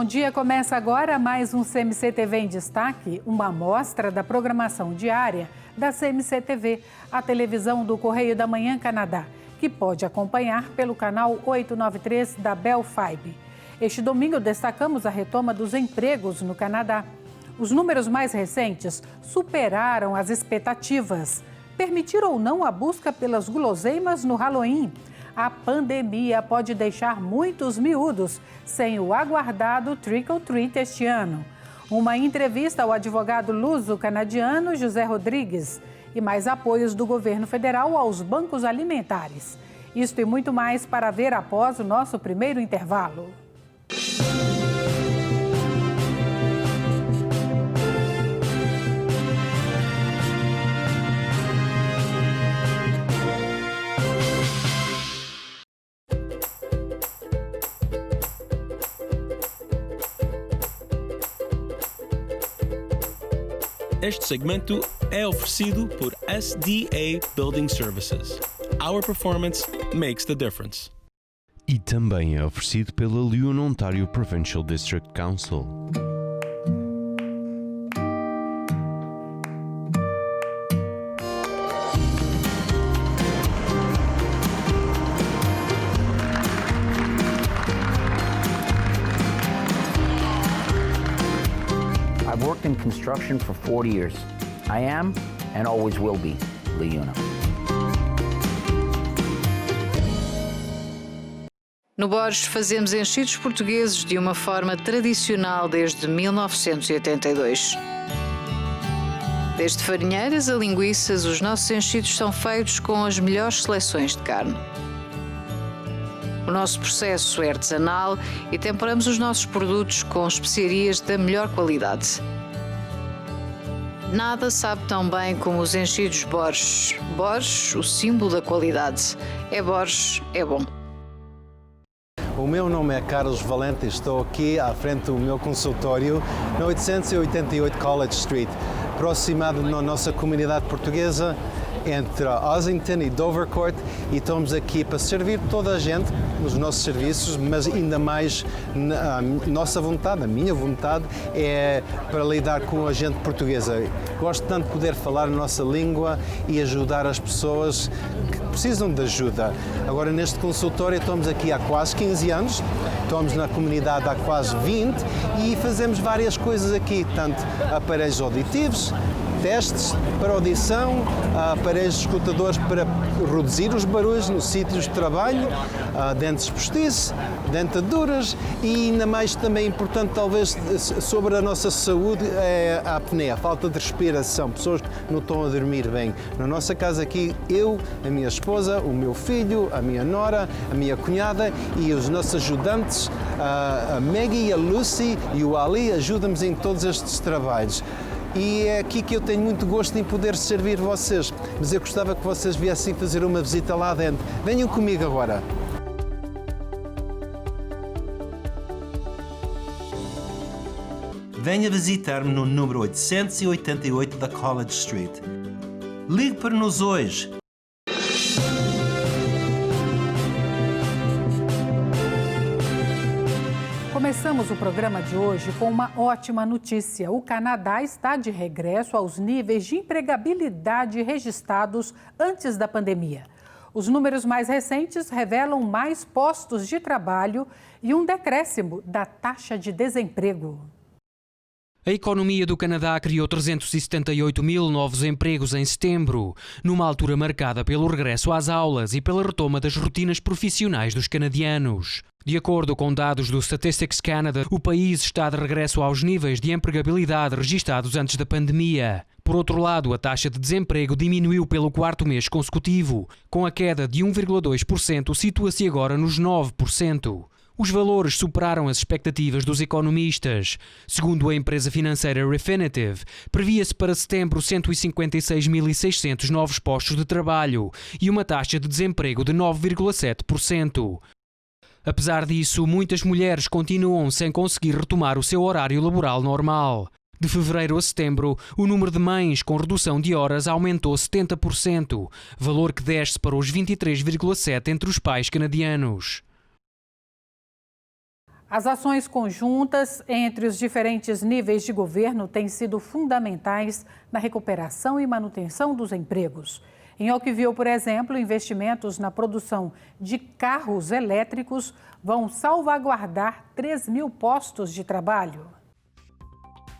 Bom dia, começa agora mais um CMC TV em Destaque, uma amostra da programação diária da CMC TV, a televisão do Correio da Manhã Canadá, que pode acompanhar pelo canal 893 da Bell Fibe. Este domingo destacamos a retoma dos empregos no Canadá. Os números mais recentes superaram as expectativas. Permitir ou não a busca pelas guloseimas no Halloween? A pandemia pode deixar muitos miúdos sem o aguardado Trick or Treat este ano. Uma entrevista ao advogado luso-canadiano José Rodrigues e mais apoios do governo federal aos bancos alimentares. Isto e muito mais para ver após o nosso primeiro intervalo. Este segmento é oferecido por SDA Building Services. Our performance makes the difference. E também é oferecido pela Lyon Ontario Provincial District Council. I've worked in construction for 40 years. I am, and always will be, LiUNA. No Borges fazemos enchidos portugueses de uma forma tradicional desde 1982. Desde farinheiras a linguiças, os nossos enchidos são feitos com as melhores seleções de carne. O nosso processo é artesanal e temperamos os nossos produtos com especiarias da melhor qualidade. Nada sabe tão bem como os enchidos Borges. Borges, o símbolo da qualidade. É Borges, é bom. O meu nome é Carlos Valente e estou aqui à frente do meu consultório no 888 College Street, aproximado na nossa comunidade portuguesa entre Ossington e Dovercourt, e estamos aqui para servir toda a gente nos nossos serviços, mas ainda mais a nossa vontade, a minha vontade é para lidar com a gente portuguesa. Gosto tanto de poder falar a nossa língua e ajudar as pessoas que precisam de ajuda. Agora, neste consultório, estamos aqui há quase 15 anos, estamos na comunidade há quase 20 e fazemos várias coisas aqui, tanto aparelhos auditivos, testes para audição, aparelhos escutadores para reduzir os barulhos nos sítios de trabalho, dentes postiços, dentaduras e ainda mais também importante talvez sobre a nossa saúde é a apneia, a falta de respiração, pessoas que não estão a dormir bem. Na nossa casa aqui, eu, a minha esposa, o meu filho, a minha nora, a minha cunhada e os nossos ajudantes, a Maggie, a Lucy e o Ali, ajudam-nos em todos estes trabalhos. E é aqui que eu tenho muito gosto em poder servir vocês, mas eu gostava que vocês viessem fazer uma visita lá dentro. Venham comigo agora. Venha visitar-me no número 888 da College Street. Ligue para nos hoje. Começamos o programa de hoje com uma ótima notícia. O Canadá está de regresso aos níveis de empregabilidade registrados antes da pandemia. Os números mais recentes revelam mais postos de trabalho e um decréscimo da taxa de desemprego. A economia do Canadá criou 378 mil novos empregos em setembro, numa altura marcada pelo regresso às aulas e pela retoma das rotinas profissionais dos canadianos. De acordo com dados do Statistics Canada, o país está de regresso aos níveis de empregabilidade registados antes da pandemia. Por outro lado, a taxa de desemprego diminuiu pelo quarto mês consecutivo. Com a queda de 1,2%, situa-se agora nos 9%. Os valores superaram as expectativas dos economistas. Segundo a empresa financeira Refinitiv, previa-se para setembro 156.600 novos postos de trabalho e uma taxa de desemprego de 9,7%. Apesar disso, muitas mulheres continuam sem conseguir retomar o seu horário laboral normal. De fevereiro a setembro, o número de mães com redução de horas aumentou 70%, valor que desce para os 23,7% entre os pais canadianos. As ações conjuntas entre os diferentes níveis de governo têm sido fundamentais na recuperação e manutenção dos empregos. Em Oakville, por exemplo, investimentos na produção de carros elétricos vão salvaguardar 3.000 postos de trabalho.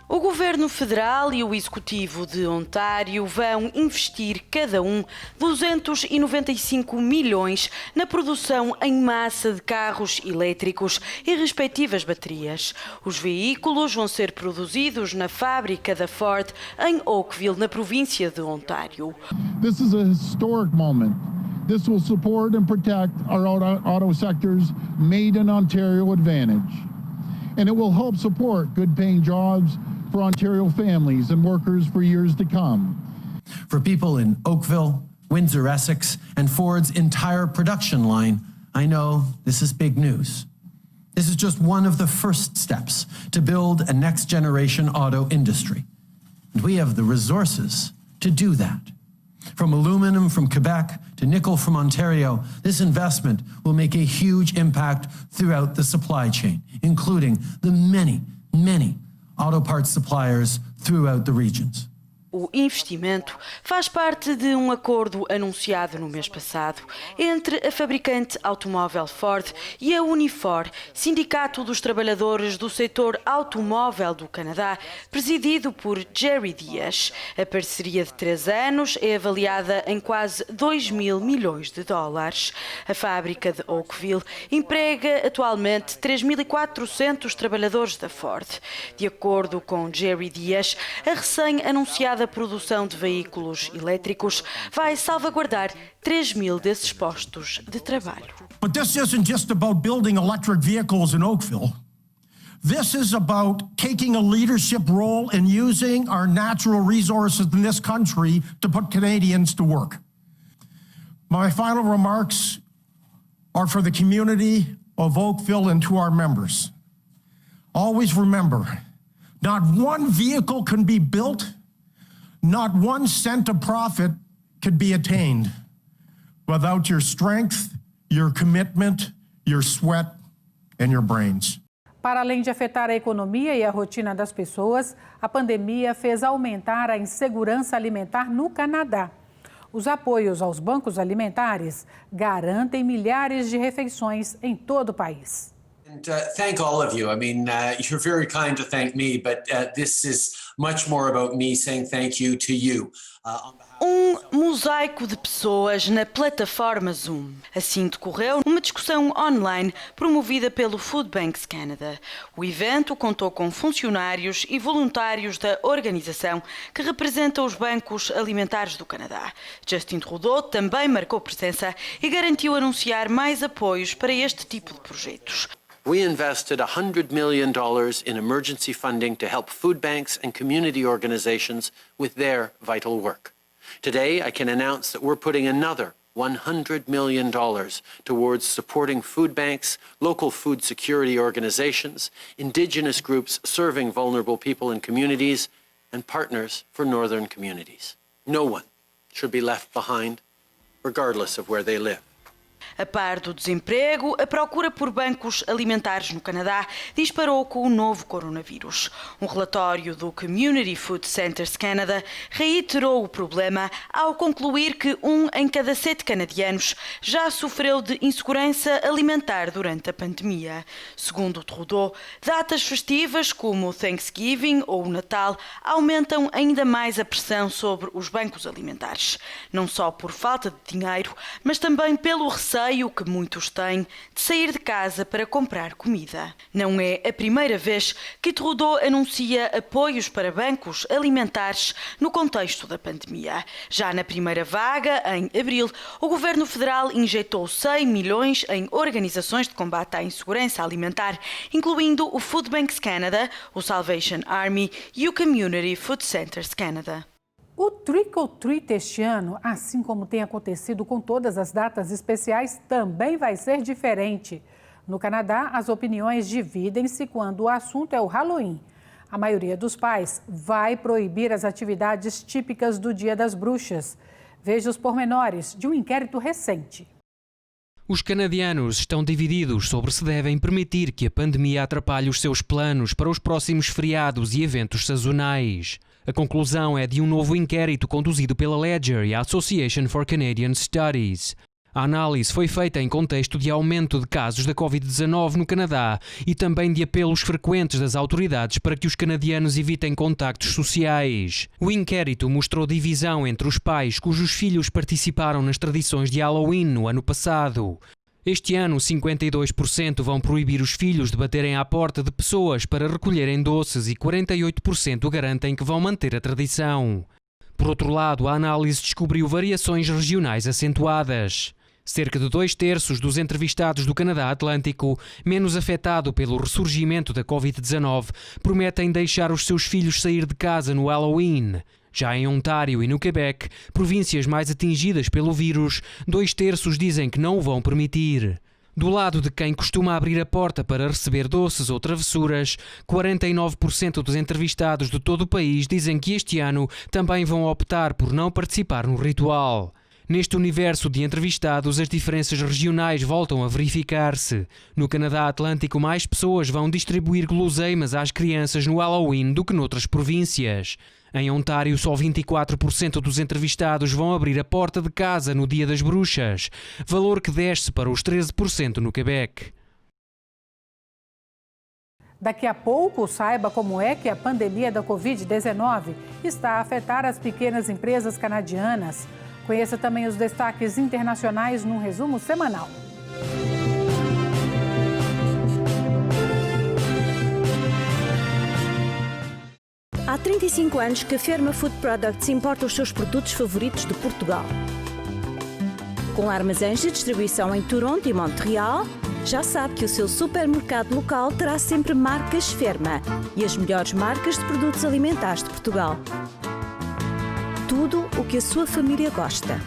O Governo Federal e o Executivo de Ontário vão investir cada um 295 milhões na produção em massa de carros elétricos e respectivas baterias. Os veículos vão ser produzidos na fábrica da Ford em Oakville, na província de Ontário. This is a historic moment. This will support and protect our auto sector's Made in Ontario advantage. And it will help support good-paying jobs for Ontario families and workers for years to come. For people in Oakville, Windsor, Essex, and Ford's entire production line, I know this is big news. This is just one of the first steps to build a next-generation auto industry. And we have the resources to do that. From aluminum from Quebec to nickel from Ontario, this investment will make a huge impact throughout the supply chain, including the many auto parts suppliers throughout the regions. O investimento faz parte de um acordo anunciado no mês passado entre a fabricante automóvel Ford e a Unifor, Sindicato dos Trabalhadores do Setor Automóvel do Canadá, presidido por Jerry Dias. A parceria de 3 anos é avaliada em quase 2.000 milhões de dólares. A fábrica de Oakville emprega atualmente 3.400 trabalhadores da Ford. De acordo com Jerry Dias, a recém-anunciada produção de veículos elétricos vai salvaguardar 3.000 desses postos de trabalho. But this isn't just about building electric vehicles in Oakville. This is about taking a leadership role in using our natural resources in this country to put Canadians to work. My final remarks are for the community of Oakville and to our members. Always remember, not one vehicle can be built, not 1 cent of profit could be attained without your strength, your commitment, your sweat, and your brains. Para além de afetar a economia e a rotina das pessoas, a pandemia fez aumentar a insegurança alimentar no Canadá. Os apoios aos bancos alimentares garantem milhares de refeições em todo o país. And thank all of you. I mean, you're very kind to thank me, but this is much more about me saying thank you to you. Mosaico de pessoas na plataforma Zoom. Assim decorreu uma discussão online promovida pelo Food Banks Canada. O evento contou com funcionários e voluntários da organização que representa os bancos alimentares do Canadá. Justin Trudeau também marcou presença e garantiu anunciar mais apoios para este tipo de projetos. We invested $100 million in emergency funding to help food banks and community organizations with their vital work. Today, I can announce that we're putting another $100 million towards supporting food banks, local food security organizations, Indigenous groups serving vulnerable people and communities, and partners for northern communities. No one should be left behind, regardless of where they live. A par do desemprego, a procura por bancos alimentares no Canadá disparou com o novo coronavírus. Um relatório do Community Food Centers Canada reiterou o problema ao concluir que 1 em cada 7 canadianos já sofreu de insegurança alimentar durante a pandemia. Segundo Trudeau, datas festivas como o Thanksgiving ou o Natal aumentam ainda mais a pressão sobre os bancos alimentares. Não só por falta de dinheiro, mas também pelo receio que muitos têm de sair de casa para comprar comida. Não é a primeira vez que Trudeau anuncia apoios para bancos alimentares no contexto da pandemia. Já na primeira vaga, em abril, o Governo Federal injetou 100 milhões em organizações de combate à insegurança alimentar, incluindo o Food Banks Canada, o Salvation Army e o Community Food Centers Canada. O Trick or Treat este ano, assim como tem acontecido com todas as datas especiais, também vai ser diferente. No Canadá, as opiniões dividem-se quando o assunto é o Halloween. A maioria dos pais vai proibir as atividades típicas do Dia das Bruxas. Veja os pormenores de um inquérito recente. Os canadianos estão divididos sobre se devem permitir que a pandemia atrapalhe os seus planos para os próximos feriados e eventos sazonais. A conclusão é de um novo inquérito conduzido pela Ledger e a Association for Canadian Studies. A análise foi feita em contexto de aumento de casos da Covid-19 no Canadá e também de apelos frequentes das autoridades para que os canadianos evitem contactos sociais. O inquérito mostrou divisão entre os pais cujos filhos participaram nas tradições de Halloween no ano passado. Este ano, 52% vão proibir os filhos de baterem à porta de pessoas para recolherem doces e 48% garantem que vão manter a tradição. Por outro lado, a análise descobriu variações regionais acentuadas. Cerca de 2/3 dos entrevistados do Canadá Atlântico, menos afetado pelo ressurgimento da Covid-19, prometem deixar os seus filhos sair de casa no Halloween. Já em Ontário e no Quebec, províncias mais atingidas pelo vírus, 2/3 dizem que não o vão permitir. Do lado de quem costuma abrir a porta para receber doces ou travessuras, 49% dos entrevistados de todo o país dizem que este ano também vão optar por não participar no ritual. Neste universo de entrevistados, as diferenças regionais voltam a verificar-se. No Canadá Atlântico, mais pessoas vão distribuir guloseimas às crianças no Halloween do que noutras províncias. Em Ontário, só 24% dos entrevistados vão abrir a porta de casa no Dia das Bruxas, valor que desce para os 13% no Quebec. Daqui a pouco, saiba como é que a pandemia da Covid-19 está a afetar as pequenas empresas canadianas. Conheça também os destaques internacionais num resumo semanal. Há 35 anos que a Ferma Food Products importa os seus produtos favoritos de Portugal. Com armazéns de distribuição em Toronto e Montreal, já sabe que o seu supermercado local terá sempre marcas Ferma e as melhores marcas de produtos alimentares de Portugal. Tudo o que a sua família gosta.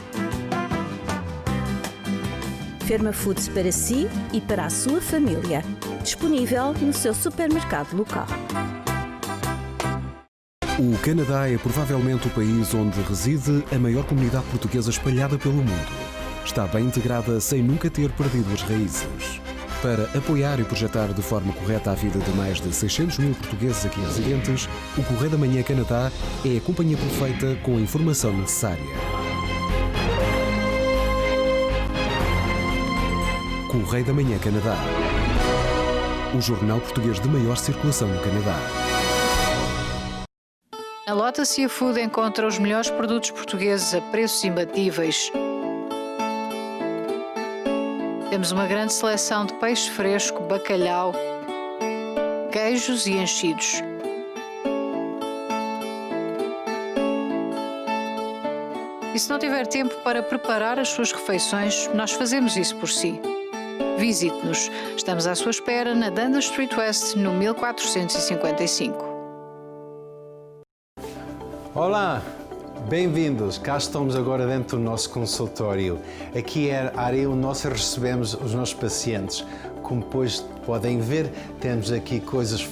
Ferma Foods para si e para a sua família. Disponível no seu supermercado local. O Canadá é provavelmente o país onde reside a maior comunidade portuguesa espalhada pelo mundo. Está bem integrada sem nunca ter perdido as raízes. Para apoiar e projetar de forma correta a vida de mais de 600 mil portugueses aqui residentes, o Correio da Manhã Canadá é a companhia perfeita com a informação necessária. Correio da Manhã Canadá. O jornal português de maior circulação no Canadá. Na Lota Seafood encontra os melhores produtos portugueses a preços imbatíveis. Temos uma grande seleção de peixe fresco, bacalhau, queijos e enchidos. E se não tiver tempo para preparar as suas refeições, nós fazemos isso por si. Visite-nos. Estamos à sua espera na Dundas Street West, no 1455. Olá, bem-vindos. Cá estamos agora dentro do nosso consultório. Aqui é a área onde nós recebemos os nossos pacientes. Como depois podem ver, temos aqui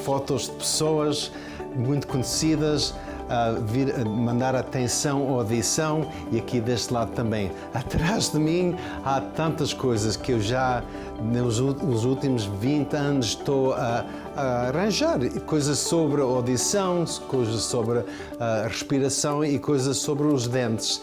fotos de pessoas muito conhecidas, a mandar atenção à audição, e aqui deste lado também. Atrás de mim há tantas coisas que eu já, nos últimos 20 anos, estou a arranjar. Coisas sobre a audição, coisas sobre a respiração e coisas sobre os dentes.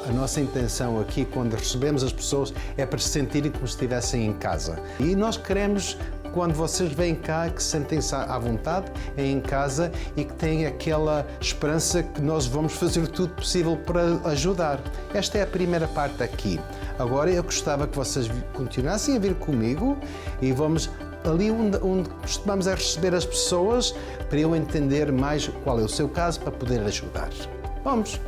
A nossa intenção aqui, quando recebemos as pessoas, é para se sentirem como se estivessem em casa. E nós queremos, quando vocês vêm cá, que sentem-se à vontade em casa e que têm aquela esperança que nós vamos fazer tudo possível para ajudar. Esta é a primeira parte aqui. Agora eu gostava que vocês continuassem a vir comigo e vamos ali onde costumamos receber as pessoas, para eu entender mais qual é o seu caso, para poder ajudar. Vamos!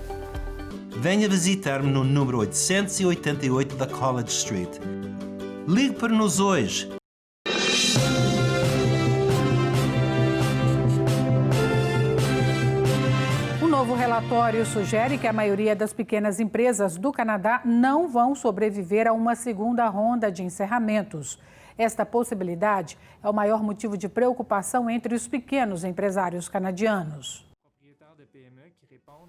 Venha visitar-me no número 888 da College Street. Ligue para nos hoje. Um novo relatório sugere que a maioria das pequenas empresas do Canadá não vão sobreviver a uma segunda ronda de encerramentos. Esta possibilidade é o maior motivo de preocupação entre os pequenos empresários canadianos.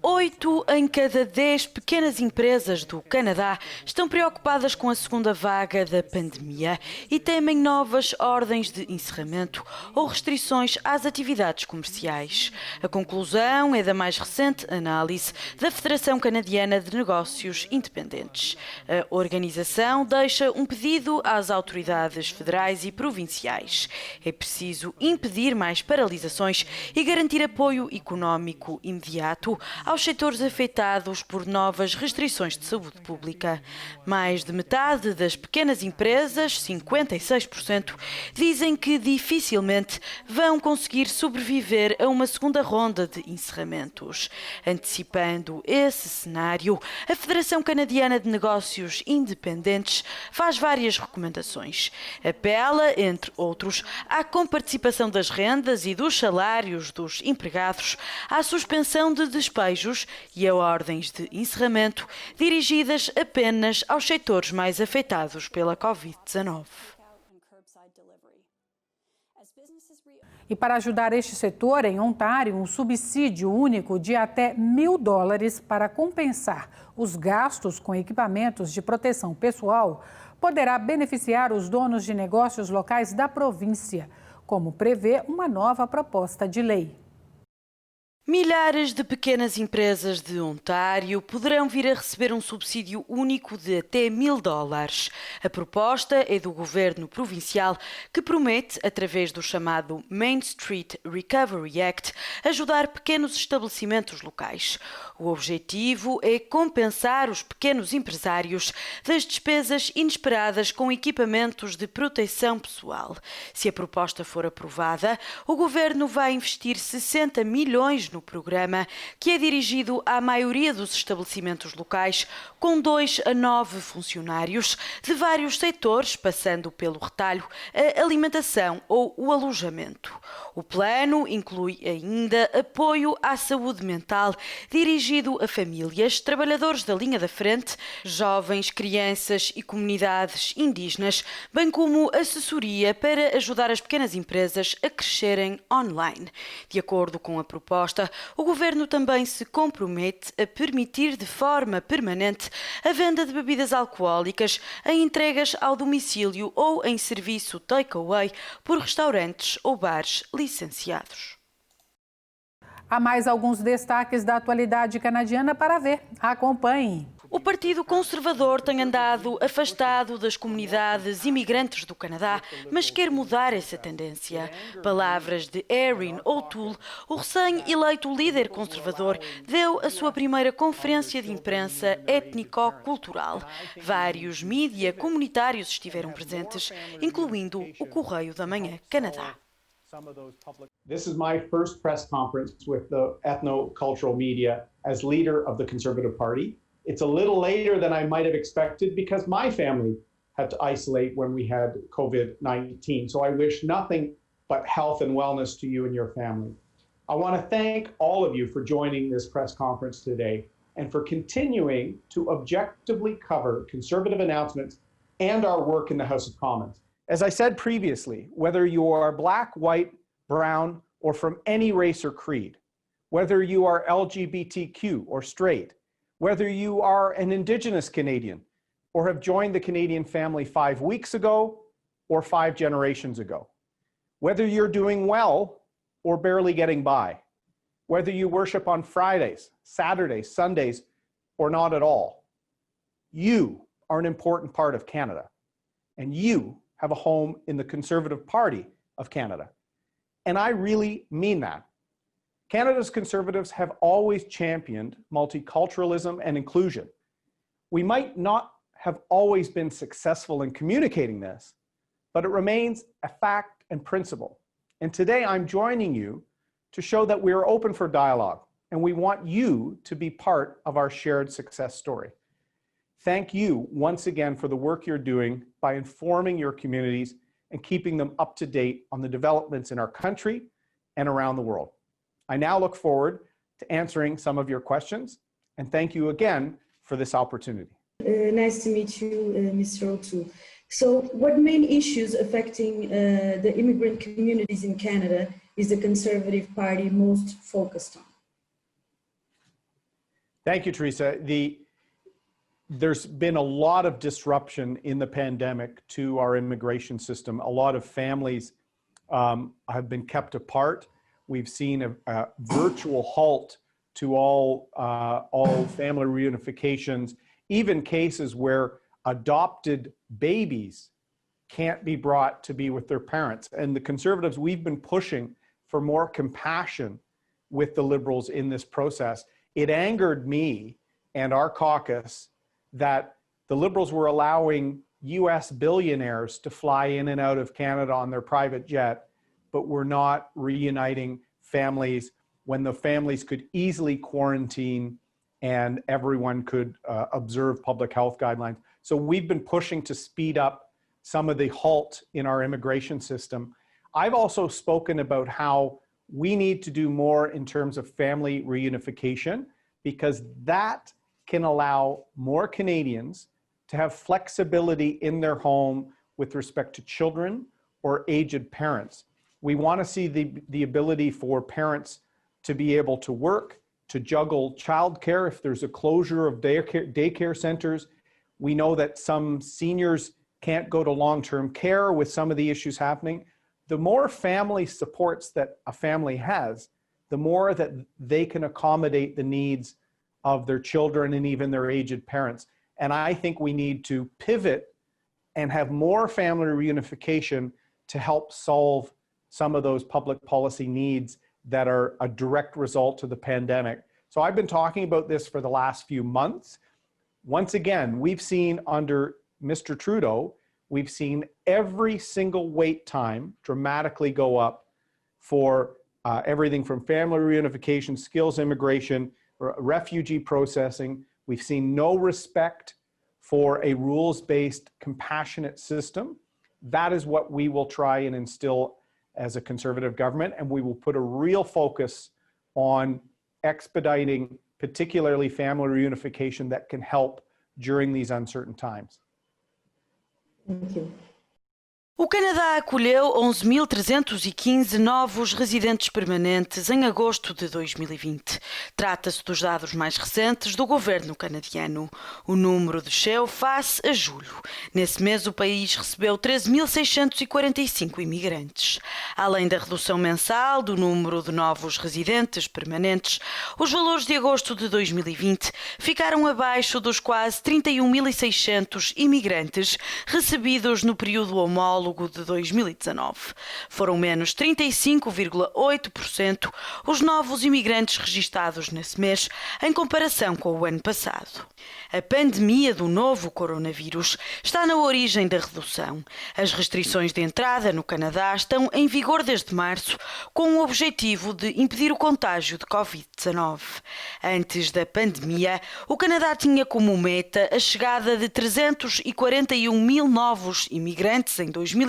8 em cada 10 pequenas empresas do Canadá estão preocupadas com a segunda vaga da pandemia e temem novas ordens de encerramento ou restrições às atividades comerciais. A conclusão é da mais recente análise da Federação Canadiana de Negócios Independentes. A organização deixa um pedido às autoridades federais e provinciais. É preciso impedir mais paralisações e garantir apoio económico imediato aos setores afetados por novas restrições de saúde pública. Mais de metade das pequenas empresas, 56%, dizem que dificilmente vão conseguir sobreviver a uma segunda ronda de encerramentos. Antecipando esse cenário, a Federação Canadiana de Negócios Independentes faz várias recomendações. Apela, entre outros, à comparticipação das rendas e dos salários dos empregados, à suspensão de despejos e a ordens de encerramento dirigidas apenas aos setores mais afetados pela Covid-19. E para ajudar este setor, em Ontário, um subsídio único de até $1.000 para compensar os gastos com equipamentos de proteção pessoal poderá beneficiar os donos de negócios locais da província, como prevê uma nova proposta de lei. Milhares de pequenas empresas de Ontário poderão vir a receber um subsídio único de até $1.000. A proposta é do governo provincial, que promete, através do chamado Main Street Recovery Act, ajudar pequenos estabelecimentos locais. O objetivo é compensar os pequenos empresários das despesas inesperadas com equipamentos de proteção pessoal. Se a proposta for aprovada, o governo vai investir 60 milhões no programa, que é dirigido à maioria dos estabelecimentos locais, com 2 a 9 funcionários de vários setores, passando pelo retalho, a alimentação ou o alojamento. O plano inclui ainda apoio à saúde mental, dirigido a famílias, trabalhadores da linha da frente, jovens, crianças e comunidades indígenas, bem como assessoria para ajudar as pequenas empresas a crescerem online. De acordo com a proposta, o governo também se compromete a permitir de forma permanente a venda de bebidas alcoólicas em entregas ao domicílio ou em serviço takeaway por restaurantes ou bares licenciados. Há mais alguns destaques da atualidade canadiana para ver. Acompanhe. O Partido Conservador tem andado afastado das comunidades imigrantes do Canadá, mas quer mudar essa tendência. Palavras de Erin O'Toole, o recém-eleito líder conservador, deu a sua primeira conferência de imprensa étnico-cultural. Vários mídia comunitários estiveram presentes, incluindo o Correio da Manhã Canadá. This is my first press conference with the ethno-cultural media as leader of the Conservative Party. It's a little later than I might have expected because my family had to isolate when we had COVID-19. So I wish nothing but health and wellness to you and your family. I want to thank all of you for joining this press conference today and for continuing to objectively cover Conservative announcements and our work in the House of Commons. As I said previously, whether you are black, white, brown, or from any race or creed, whether you are LGBTQ or straight, whether you are an Indigenous Canadian or have joined the Canadian family 5 weeks ago or 5 generations ago, whether you're doing well or barely getting by, whether you worship on Fridays, Saturdays, Sundays, or not at all, you are an important part of Canada, and you have a home in the Conservative Party of Canada. And I really mean that. Canada's Conservatives have always championed multiculturalism and inclusion. We might not have always been successful in communicating this, but it remains a fact and principle. And today I'm joining you to show that we are open for dialogue and we want you to be part of our shared success story. Thank you once again for the work you're doing by informing your communities and keeping them up to date on the developments in our country and around the world. I now look forward to answering some of your questions, and thank you again for this opportunity. Nice to meet you, Mr. O'Toole. So what main issues affecting the immigrant communities in Canada is the Conservative Party most focused on? Thank you, Teresa. There's been a lot of disruption in the pandemic to our immigration system. A lot of families have been kept apart. We've seen a virtual halt to all family reunifications, even cases where adopted babies can't be brought to be with their parents. And the Conservatives, we've been pushing for more compassion with the Liberals in this process. It angered me and our caucus that the Liberals were allowing US billionaires to fly in and out of Canada on their private jet, but were not reuniting families when the families could easily quarantine and everyone could observe public health guidelines. So we've been pushing to speed up some of the halt in our immigration system. I've also spoken about how we need to do more in terms of family reunification, because that can allow more Canadians to have flexibility in their home with respect to children or aged parents. We want to see the ability for parents to be able to work, to juggle childcare if there's a closure of daycare centers. We know that some seniors can't go to long-term care with some of the issues happening. The more family supports that a family has, the more that they can accommodate the needs of their children and even their aged parents. And I think we need to pivot and have more family reunification to help solve some of those public policy needs that are a direct result of the pandemic. So I've been talking about this for the last few months. Once again, we've seen under Mr. Trudeau, we've seen every single wait time dramatically go up for everything from family reunification, skills immigration, refugee processing. We've seen no respect for a rules-based, compassionate system. That is what we will try and instill as a Conservative government, and we will put a real focus on expediting, particularly family reunification that can help during these uncertain times. Thank you. O Canadá acolheu 11.315 novos residentes permanentes em agosto de 2020. Trata-se dos dados mais recentes do governo canadiano. O número desceu face a julho. Nesse mês, o país recebeu 13.645 imigrantes. Além da redução mensal do número de novos residentes permanentes, os valores de agosto de 2020 ficaram abaixo dos quase 31.600 imigrantes recebidos no período homólogo de 2019. Foram menos 35,8% os novos imigrantes registados nesse mês em comparação com o ano passado. A pandemia do novo coronavírus está na origem da redução. As restrições de entrada no Canadá estão em vigor desde março, com o objetivo de impedir o contágio de Covid-19. Antes da pandemia, o Canadá tinha como meta a chegada de 341 mil novos imigrantes em 2020,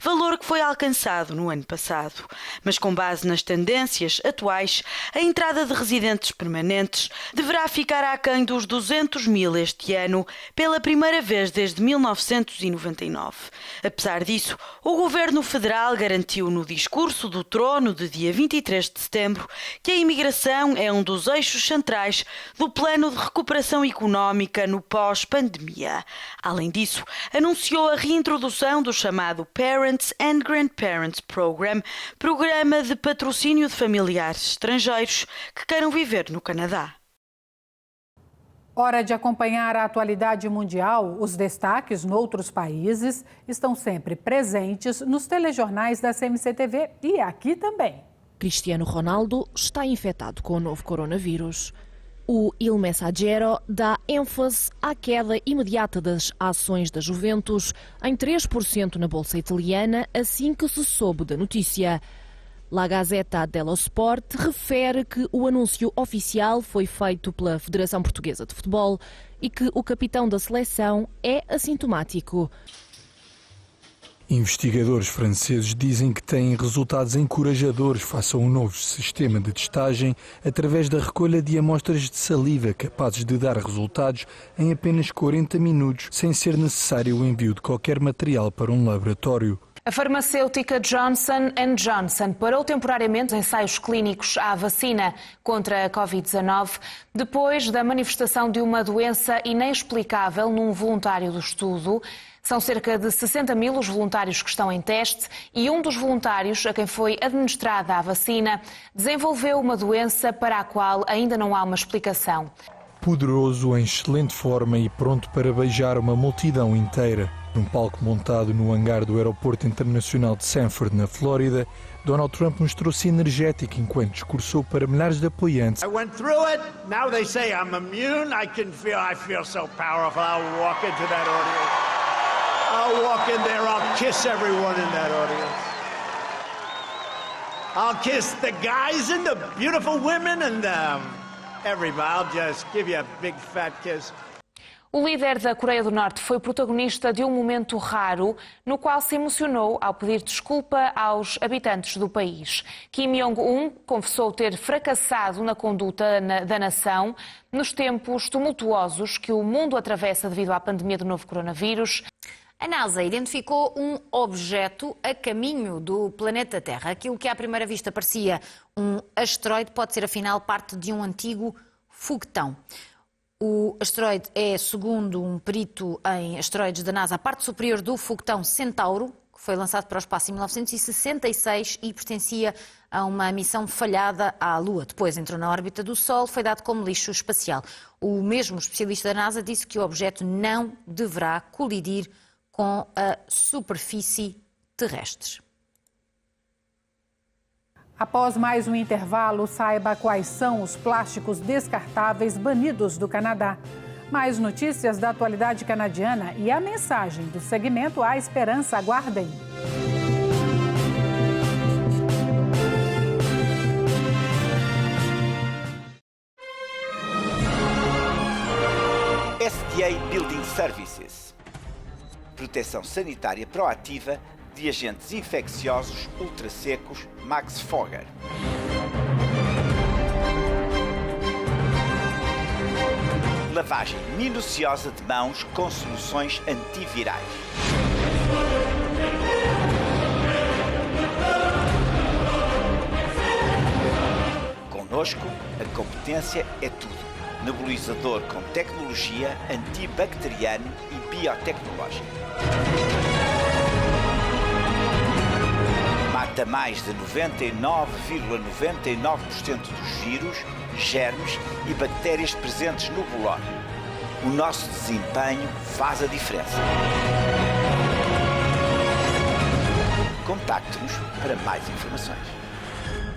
valor que foi alcançado no ano passado. Mas com base nas tendências atuais, a entrada de residentes permanentes deverá ficar aquém dos 200 mil este ano, pela primeira vez desde 1999. Apesar disso, o Governo Federal garantiu no discurso do Trono de dia 23 de setembro que a imigração é um dos eixos centrais do Plano de Recuperação Económica no pós-pandemia. Além disso, anunciou a reintrodução do chamado Parents and Grandparents Program, programa de patrocínio de familiares estrangeiros que queiram viver no Canadá. Hora de acompanhar a atualidade mundial. Os destaques noutros países estão sempre presentes nos telejornais da CMC-TV e aqui também. Cristiano Ronaldo está infectado com o novo coronavírus. O Il Messaggero dá ênfase à queda imediata das ações da Juventus em 3% na bolsa italiana assim que se soube da notícia. La Gazzetta dello Sport refere que o anúncio oficial foi feito pela Federação Portuguesa de Futebol e que o capitão da seleção é assintomático. Investigadores franceses dizem que têm resultados encorajadores face a um novo sistema de testagem através da recolha de amostras de saliva capazes de dar resultados em apenas 40 minutos, sem ser necessário o envio de qualquer material para um laboratório. A farmacêutica Johnson & Johnson parou temporariamente os ensaios clínicos à vacina contra a Covid-19 depois da manifestação de uma doença inexplicável num voluntário do estudo. São cerca de 60 mil os voluntários que estão em teste e um dos voluntários a quem foi administrada a vacina desenvolveu uma doença para a qual ainda não há uma explicação. Poderoso, em excelente forma e pronto para beijar uma multidão inteira. Num palco montado no hangar do Aeroporto Internacional de Sanford, na Flórida, Donald Trump mostrou-se energético enquanto discursou para milhares de apoiantes. I went through it. Now they say I'm immune. I feel so powerful. I'll walk into that audience. I'll walk in there. I'll kiss everyone in that audience. I'll kiss the guys and the beautiful women and everybody. I'll just give you a big fat kiss. O líder da Coreia do Norte foi protagonista de um momento raro no qual se emocionou ao pedir desculpa aos habitantes do país. Kim Jong-un confessou ter fracassado na conduta da nação nos tempos tumultuosos que o mundo atravessa devido à pandemia do novo coronavírus. A NASA identificou um objeto a caminho do planeta Terra. Aquilo que à primeira vista parecia um asteroide pode ser afinal parte de um antigo foguetão. O asteroide é, segundo um perito em asteroides da NASA, a parte superior do foguetão Centauro, que foi lançado para o espaço em 1966 e pertencia a uma missão falhada à Lua. Depois entrou na órbita do Sol, foi dado como lixo espacial. O mesmo especialista da NASA disse que o objeto não deverá colidir com a superfície terrestre. Após mais um intervalo, saiba quais são os plásticos descartáveis banidos do Canadá. Mais notícias da atualidade canadiana e a mensagem do segmento A Esperança. Aguardem. SDA Building Services. Proteção sanitária proativa de agentes infecciosos ultrassecos Max Fogger. Lavagem minuciosa de mãos com soluções antivirais. Connosco, a competência é tudo. Nebulizador com tecnologia antibacteriana e biotecnológica. Mata mais de 99,99% dos vírus, germes e bactérias presentes no bolor. O nosso desempenho faz a diferença. Contacte-nos para mais informações.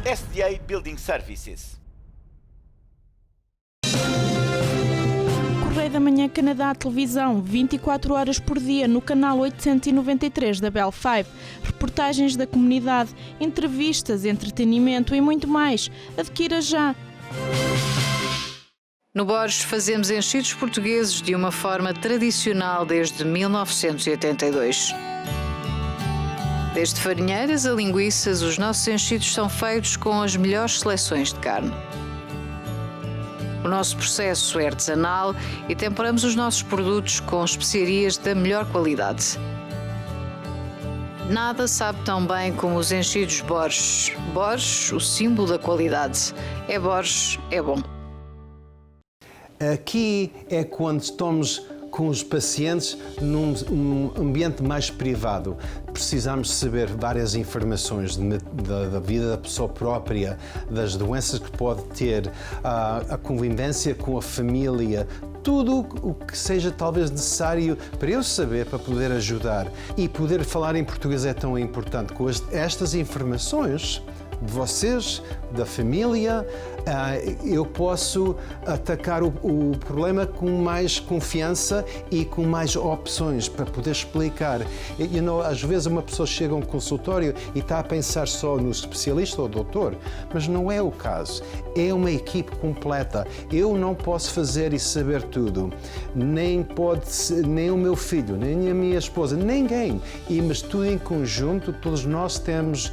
SDA Building Services. Correio da Manhã Canadá Televisão, 24 horas por dia no canal 893 da Bell 5. Reportagens da comunidade, entrevistas, entretenimento e muito mais. Adquira já! No Borges fazemos enchidos portugueses de uma forma tradicional desde 1982. Desde farinheiras a linguiças, os nossos enchidos são feitos com as melhores seleções de carne. O nosso processo é artesanal e temperamos os nossos produtos com especiarias da melhor qualidade. Nada sabe tão bem como os enchidos Borges. Borges, o símbolo da qualidade. É Borges, é bom. Aqui é quando estamos com os pacientes num ambiente mais privado. Precisamos saber várias informações da vida da pessoa própria, das doenças que pode ter, a convivência com a família, tudo o que seja talvez necessário para eu saber, para poder ajudar. E poder falar em português é tão importante. Com estas informações de vocês, da família, eu posso atacar o problema com mais confiança e com mais opções para poder explicar. Às vezes uma pessoa chega a um consultório e está a pensar só no especialista ou doutor, mas não é o caso. É uma equipe completa. Eu não posso fazer e saber tudo. Nem o meu filho, nem a minha esposa, ninguém. Mas tudo em conjunto, todos nós temos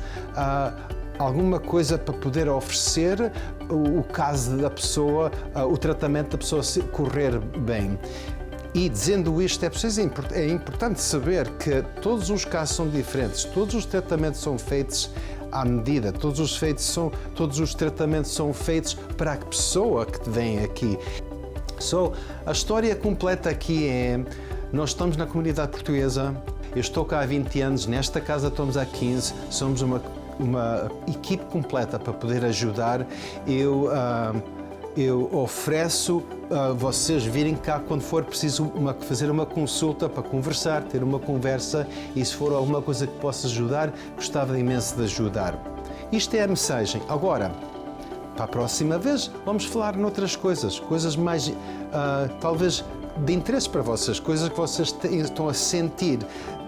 alguma coisa para poder oferecer o caso da pessoa, o tratamento da pessoa correr bem. E dizendo isto, é importante saber que todos os casos são diferentes, todos os tratamentos são feitos à medida, todos os tratamentos são feitos para a pessoa que vem aqui. A história completa aqui é, nós estamos na comunidade portuguesa, eu estou cá há 20 anos, nesta casa estamos há 15, somos uma equipe completa para poder ajudar. Eu ofereço a vocês virem cá quando for preciso fazer uma consulta para conversar, ter uma conversa, e se for alguma coisa que possa ajudar, gostava imenso de ajudar. Isto é a mensagem. Agora, para a próxima vez, vamos falar noutras coisas mais, talvez, de interesse para vocês, coisas que vocês estão a sentir.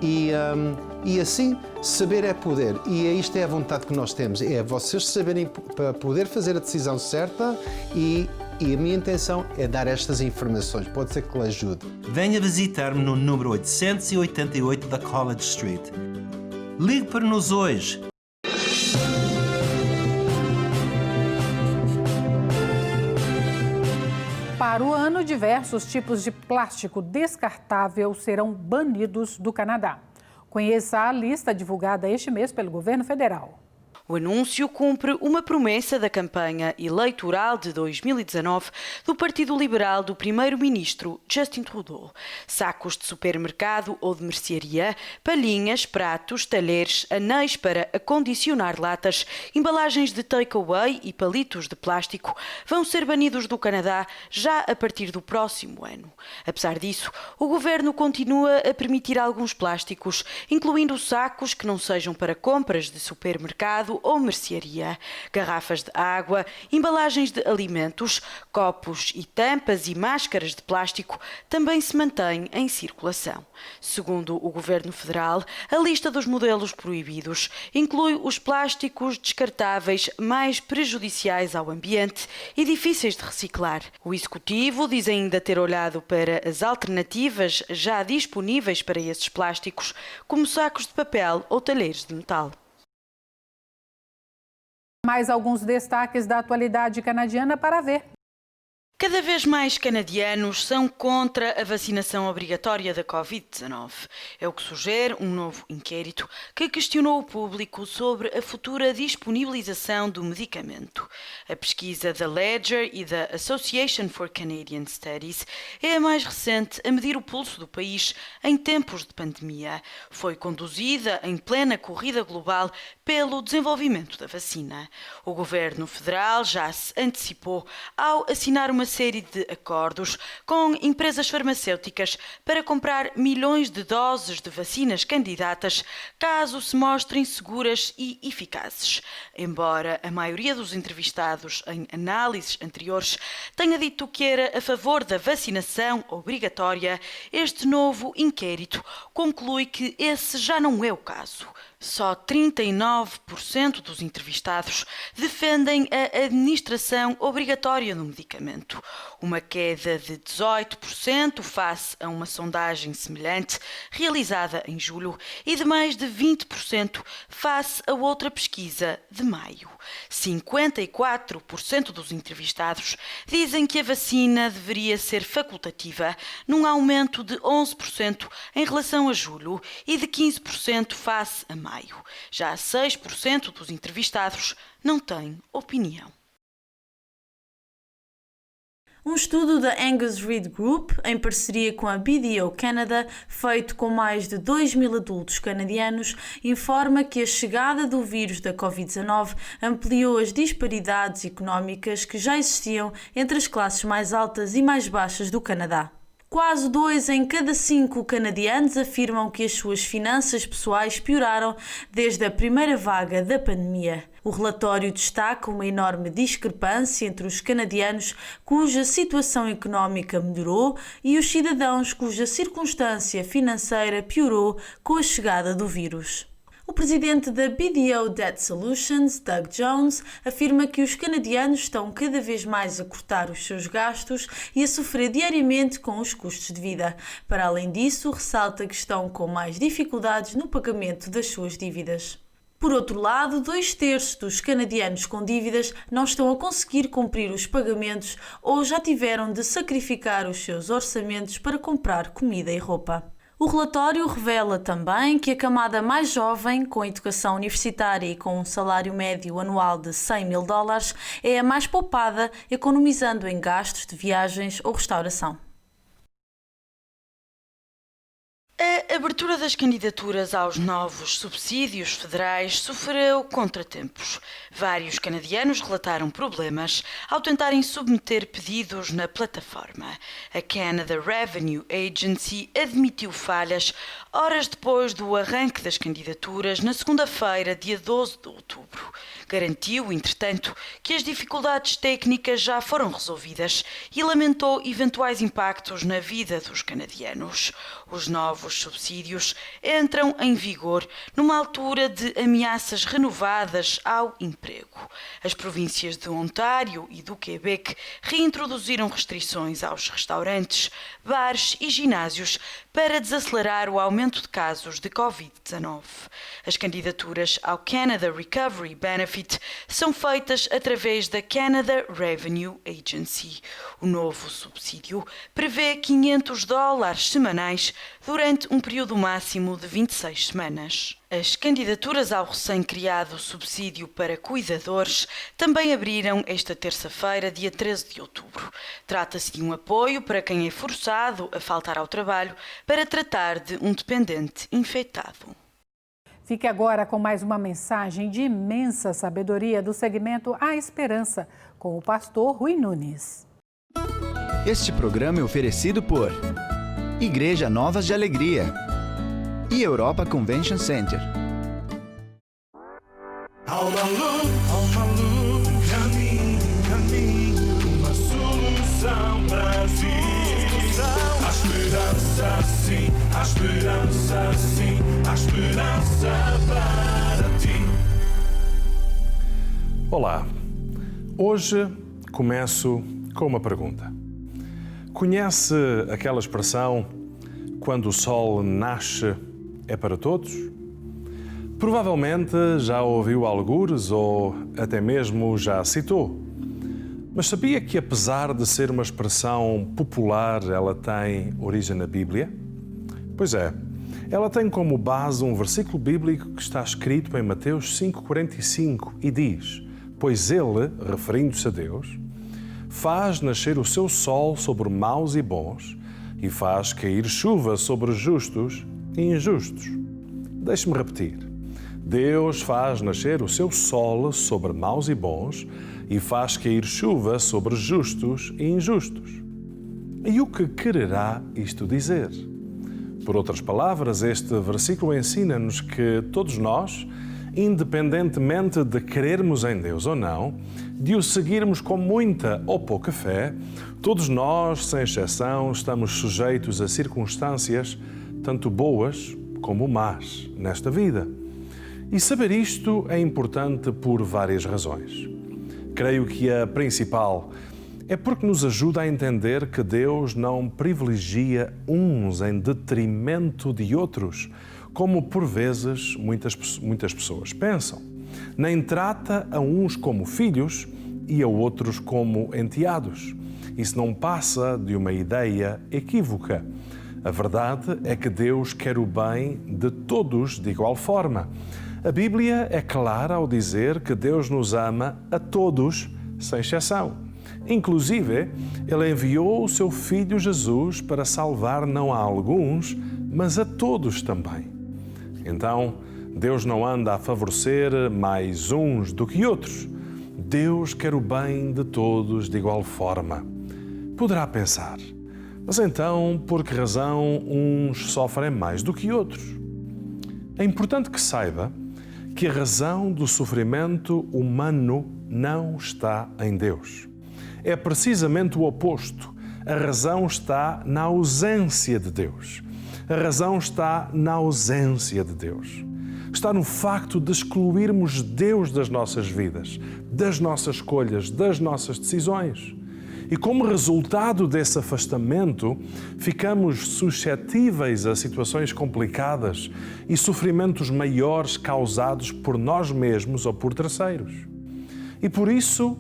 E assim, saber é poder. E isto é a vontade que nós temos. É vocês saberem para poder fazer a decisão certa e a minha intenção é dar estas informações. Pode ser que lhe ajude. Venha visitar-me no número 888 da College Street. Ligue para nos hoje. Para o ano, diversos tipos de plástico descartável serão banidos do Canadá. Conheça a lista divulgada este mês pelo governo federal. O anúncio cumpre uma promessa da campanha eleitoral de 2019 do Partido Liberal do primeiro-ministro Justin Trudeau. Sacos de supermercado ou de mercearia, palhinhas, pratos, talheres, anéis para acondicionar latas, embalagens de takeaway e palitos de plástico vão ser banidos do Canadá já a partir do próximo ano. Apesar disso, o governo continua a permitir alguns plásticos, incluindo sacos que não sejam para compras de supermercado ou mercearia, garrafas de água, embalagens de alimentos, copos e tampas e máscaras de plástico também se mantêm em circulação. Segundo o governo federal, a lista dos modelos proibidos inclui os plásticos descartáveis mais prejudiciais ao ambiente e difíceis de reciclar. O executivo diz ainda ter olhado para as alternativas já disponíveis para esses plásticos, como sacos de papel ou talheres de metal. Mais alguns destaques da atualidade canadiana para ver. Cada vez mais canadianos são contra a vacinação obrigatória da Covid-19. É o que sugere um novo inquérito que questionou o público sobre a futura disponibilização do medicamento. A pesquisa da Ledger e da Association for Canadian Studies é a mais recente a medir o pulso do país em tempos de pandemia. Foi conduzida em plena corrida global pelo desenvolvimento da vacina. O governo federal já se antecipou ao assinar uma série de acordos com empresas farmacêuticas para comprar milhões de doses de vacinas candidatas caso se mostrem seguras e eficazes. Embora a maioria dos entrevistados em análises anteriores tenha dito que era a favor da vacinação obrigatória, este novo inquérito conclui que esse já não é o caso. Só 39% dos entrevistados defendem a administração obrigatória do medicamento, uma queda de 18% face a uma sondagem semelhante realizada em julho e de mais de 20% face a outra pesquisa de maio. 54% dos entrevistados dizem que a vacina deveria ser facultativa, num aumento de 11% em relação a julho e de 15% face a maio. Já 6% dos entrevistados não têm opinião. Um estudo da Angus Reid Group, em parceria com a BDO Canada, feito com mais de 2.000 adultos canadianos, informa que a chegada do vírus da Covid-19 ampliou as disparidades económicas que já existiam entre as classes mais altas e mais baixas do Canadá. Quase 2 em cada 5 canadianos afirmam que as suas finanças pessoais pioraram desde a primeira vaga da pandemia. O relatório destaca uma enorme discrepância entre os canadianos cuja situação económica melhorou e os cidadãos cuja circunstância financeira piorou com a chegada do vírus. O presidente da BDO Debt Solutions, Doug Jones, afirma que os canadianos estão cada vez mais a cortar os seus gastos e a sofrer diariamente com os custos de vida. Para além disso, ressalta que estão com mais dificuldades no pagamento das suas dívidas. Por outro lado, 2/3 dos canadianos com dívidas não estão a conseguir cumprir os pagamentos ou já tiveram de sacrificar os seus orçamentos para comprar comida e roupa. O relatório revela também que a camada mais jovem, com educação universitária e com um salário médio anual de $100.000, é a mais poupada, economizando em gastos de viagens ou restauração. A abertura das candidaturas aos novos subsídios federais sofreu contratempos. Vários canadianos relataram problemas ao tentarem submeter pedidos na plataforma. A Canada Revenue Agency admitiu falhas horas depois do arranque das candidaturas na segunda-feira, dia 12 de outubro. Garantiu, entretanto, que as dificuldades técnicas já foram resolvidas e lamentou eventuais impactos na vida dos canadianos. Os novos subsídios entram em vigor numa altura de ameaças renovadas ao emprego. As províncias de Ontário e do Quebec reintroduziram restrições aos restaurantes, bares e ginásios para desacelerar o aumento de casos de Covid-19. As candidaturas ao Canada Recovery Benefit são feitas através da Canada Revenue Agency. O novo subsídio prevê $500 semanais durante um período máximo de 26 semanas. As candidaturas ao recém-criado subsídio para cuidadores também abriram esta terça-feira, dia 13 de outubro. Trata-se de um apoio para quem é forçado a faltar ao trabalho para tratar de um dependente infectado. Fique agora com mais uma mensagem de imensa sabedoria do segmento A Esperança, com o pastor Rui Nunes. Este programa é oferecido por Igreja Novas de Alegria e Europa Convention Center. Alma Luz, caminho, uma solução para ti. A esperança sim, a esperança sim, a esperança para ti. Olá, hoje começo com uma pergunta. Conhece aquela expressão, quando o sol nasce é para todos? Provavelmente já ouviu algures ou até mesmo já citou. Mas sabia que, apesar de ser uma expressão popular, ela tem origem na Bíblia? Pois é, ela tem como base um versículo bíblico que está escrito em Mateus 5,45 e diz: pois ele, referindo-se a Deus, faz nascer o seu sol sobre maus e bons e faz cair chuva sobre justos e injustos. Deixe-me repetir. Deus faz nascer o seu sol sobre maus e bons e faz cair chuva sobre justos e injustos. E o que quererá isto dizer? Por outras palavras, este versículo ensina-nos que todos nós, independentemente de crermos em Deus ou não, de o seguirmos com muita ou pouca fé, todos nós, sem exceção, estamos sujeitos a circunstâncias tanto boas como más nesta vida. E saber isto é importante por várias razões. Creio que a principal é porque nos ajuda a entender que Deus não privilegia uns em detrimento de outros, como por vezes muitas pessoas pensam. Nem trata a uns como filhos e a outros como enteados. Isso não passa de uma ideia equívoca. A verdade é que Deus quer o bem de todos de igual forma. A Bíblia é clara ao dizer que Deus nos ama a todos, sem exceção. Inclusive, Ele enviou o seu Filho Jesus para salvar não a alguns, mas a todos também. Então, Deus não anda a favorecer mais uns do que outros. Deus quer o bem de todos de igual forma. Poderá pensar, mas então, por que razão uns sofrem mais do que outros? É importante que saiba que a razão do sofrimento humano não está em Deus. É precisamente o oposto. A razão está na ausência de Deus. A razão está na ausência de Deus. Está no facto de excluirmos Deus das nossas vidas, das nossas escolhas, das nossas decisões. E como resultado desse afastamento, ficamos suscetíveis a situações complicadas e sofrimentos maiores causados por nós mesmos ou por terceiros. E por isso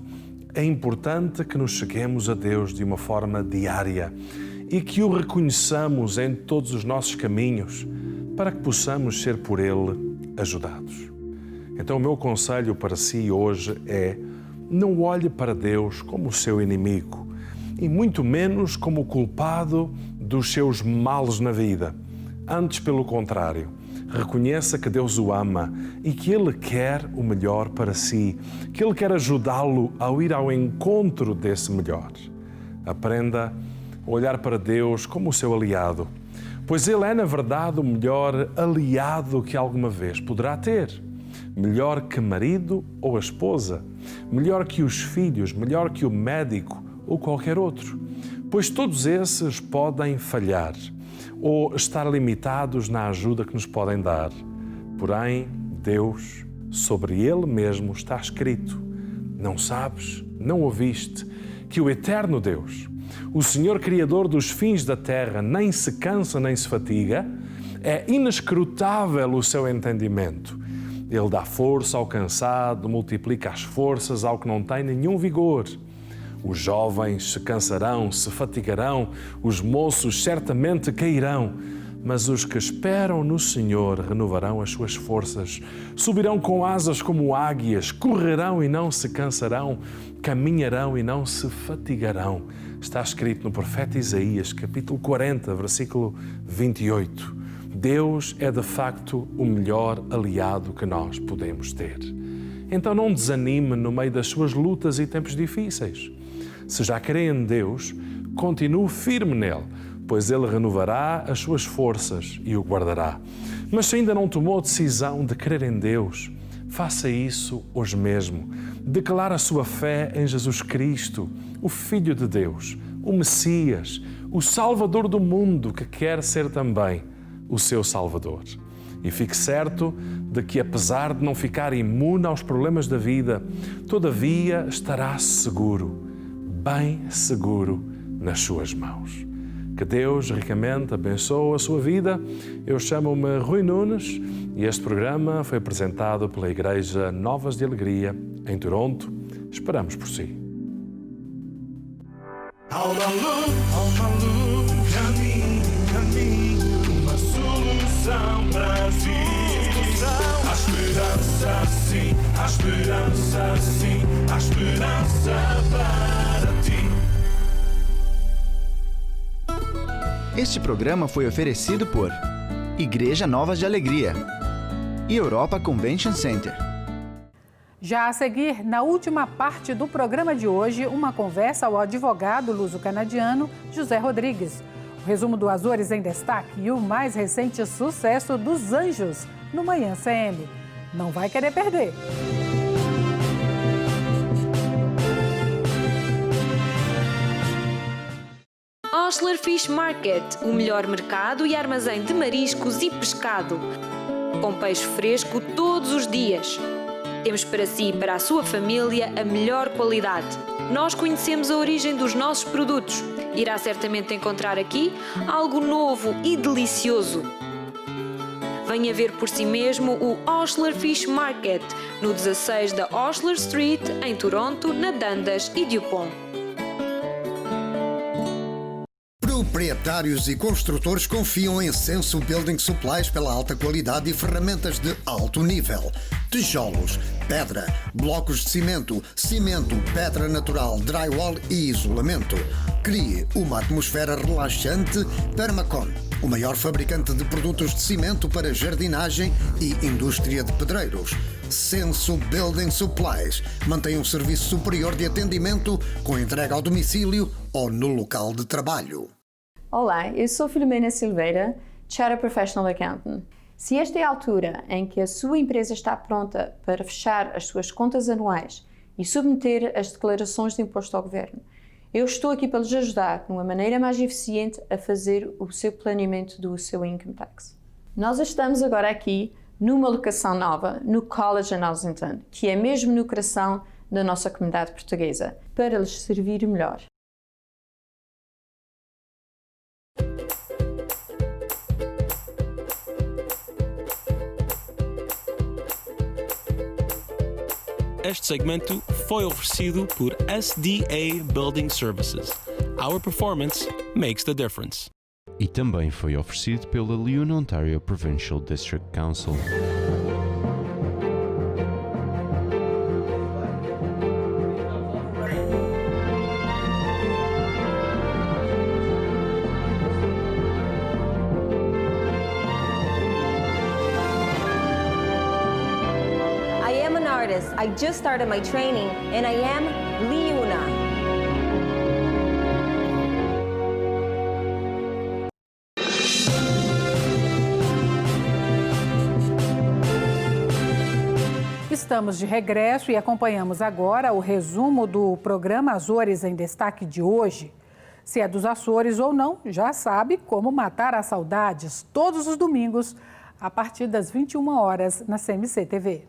é importante que nos cheguemos a Deus de uma forma diária e que o reconheçamos em todos os nossos caminhos para que possamos ser por Ele ajudados. Então o meu conselho para si hoje é: não olhe para Deus como o seu inimigo e muito menos como o culpado dos seus males na vida. Antes, pelo contrário, reconheça que Deus o ama e que Ele quer o melhor para si, que Ele quer ajudá-lo a ir ao encontro desse melhor. Aprenda a olhar para Deus como o seu aliado, pois Ele é, na verdade, o melhor aliado que alguma vez poderá ter. Melhor que marido ou a esposa, melhor que os filhos, melhor que o médico ou qualquer outro, pois todos esses podem falhar ou estar limitados na ajuda que nos podem dar. Porém, Deus, sobre Ele mesmo está escrito: não sabes, não ouviste, que o eterno Deus, o Senhor Criador dos fins da terra, nem se cansa nem se fatiga, é inescrutável o seu entendimento. Ele dá força ao cansado, multiplica as forças ao que não tem nenhum vigor. Os jovens se cansarão, se fatigarão, os moços certamente cairão, mas os que esperam no Senhor renovarão as suas forças, subirão com asas como águias, correrão e não se cansarão, caminharão e não se fatigarão. Está escrito no profeta Isaías, capítulo 40, versículo 28. Deus é de facto o melhor aliado que nós podemos ter. Então não desanime no meio das suas lutas e tempos difíceis. Se já crê em Deus, continue firme nele, pois Ele renovará as suas forças e o guardará. Mas se ainda não tomou a decisão de crer em Deus, faça isso hoje mesmo. Declare a sua fé em Jesus Cristo, o Filho de Deus, o Messias, o Salvador do mundo, que quer ser também o seu Salvador. E fique certo de que, apesar de não ficar imune aos problemas da vida, todavia estará seguro, bem seguro, nas suas mãos. Que Deus ricamente abençoe a sua vida. Eu chamo-me Rui Nunes e este programa foi apresentado pela Igreja Novas de Alegria, em Toronto. Esperamos por si. Brasil, há esperança sim, há esperança sim, há esperança para ti. Este programa foi oferecido por Igreja Novas de Alegria e Europa Convention Center. Já a seguir, na última parte do programa de hoje, uma conversa ao advogado luso-canadiano José Rodrigues. O resumo do Azores em destaque e o mais recente sucesso dos Anjos no Manhã CM. Não vai querer perder. Osler Fish Market, o melhor mercado e armazém de mariscos e pescado. Com peixe fresco todos os dias. Temos para si e para a sua família a melhor qualidade. Nós conhecemos a origem dos nossos produtos. Irá certamente encontrar aqui algo novo e delicioso. Venha ver por si mesmo o Osler Fish Market, no 16 da Osler Street, em Toronto, na Dundas e Dupont. Proprietários e construtores confiam em Senso Building Supplies pela alta qualidade e ferramentas de alto nível. Tijolos, pedra, blocos de cimento, pedra natural, drywall e isolamento. Crie uma atmosfera relaxante. Permacon, o maior fabricante de produtos de cimento para jardinagem e indústria de pedreiros. Senso Building Supplies mantém um serviço superior de atendimento com entrega ao domicílio ou no local de trabalho. Olá, eu sou Filomena Silveira, Chartered Professional Accountant. Se esta é a altura em que a sua empresa está pronta para fechar as suas contas anuais e submeter as declarações de imposto ao governo, eu estou aqui para lhes ajudar de uma maneira mais eficiente a fazer o seu planeamento do seu income tax. Nós estamos agora aqui numa locação nova no College em Ossington, que é mesmo no coração da nossa comunidade portuguesa, para lhes servir melhor. Este segmento foi oferecido por SDA Building Services. Our performance makes the difference. E também foi oferecido pela Leon Ontario Provincial District Council. I just started my training and I am Liuna. Estamos de regresso e acompanhamos agora o resumo do programa Azores em Destaque de hoje. Se é dos Açores ou não, já sabe como matar as saudades todos os domingos a partir das 21 horas na CMC TV.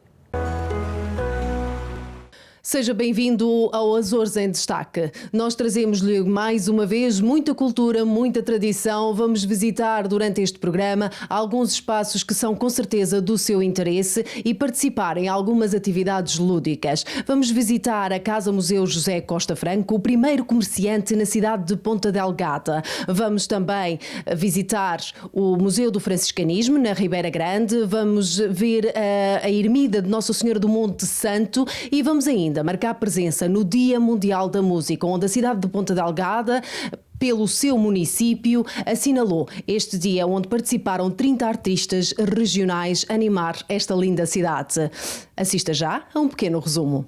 Seja bem-vindo ao Açores em Destaque. Nós trazemos-lhe mais uma vez muita cultura, muita tradição. Vamos visitar durante este programa alguns espaços que são com certeza do seu interesse e participar em algumas atividades lúdicas. Vamos visitar a Casa Museu José Costa Franco, o primeiro comerciante na cidade de Ponta Delgada. Vamos também visitar o Museu do Franciscanismo na Ribeira Grande. Vamos ver a ermida de Nossa Senhora do Monte Santo e vamos ainda marcar presença no Dia Mundial da Música, onde a cidade de Ponta Delgada, pelo seu município, assinalou este dia onde participaram 30 artistas regionais a animar esta linda cidade. Assista já a um pequeno resumo.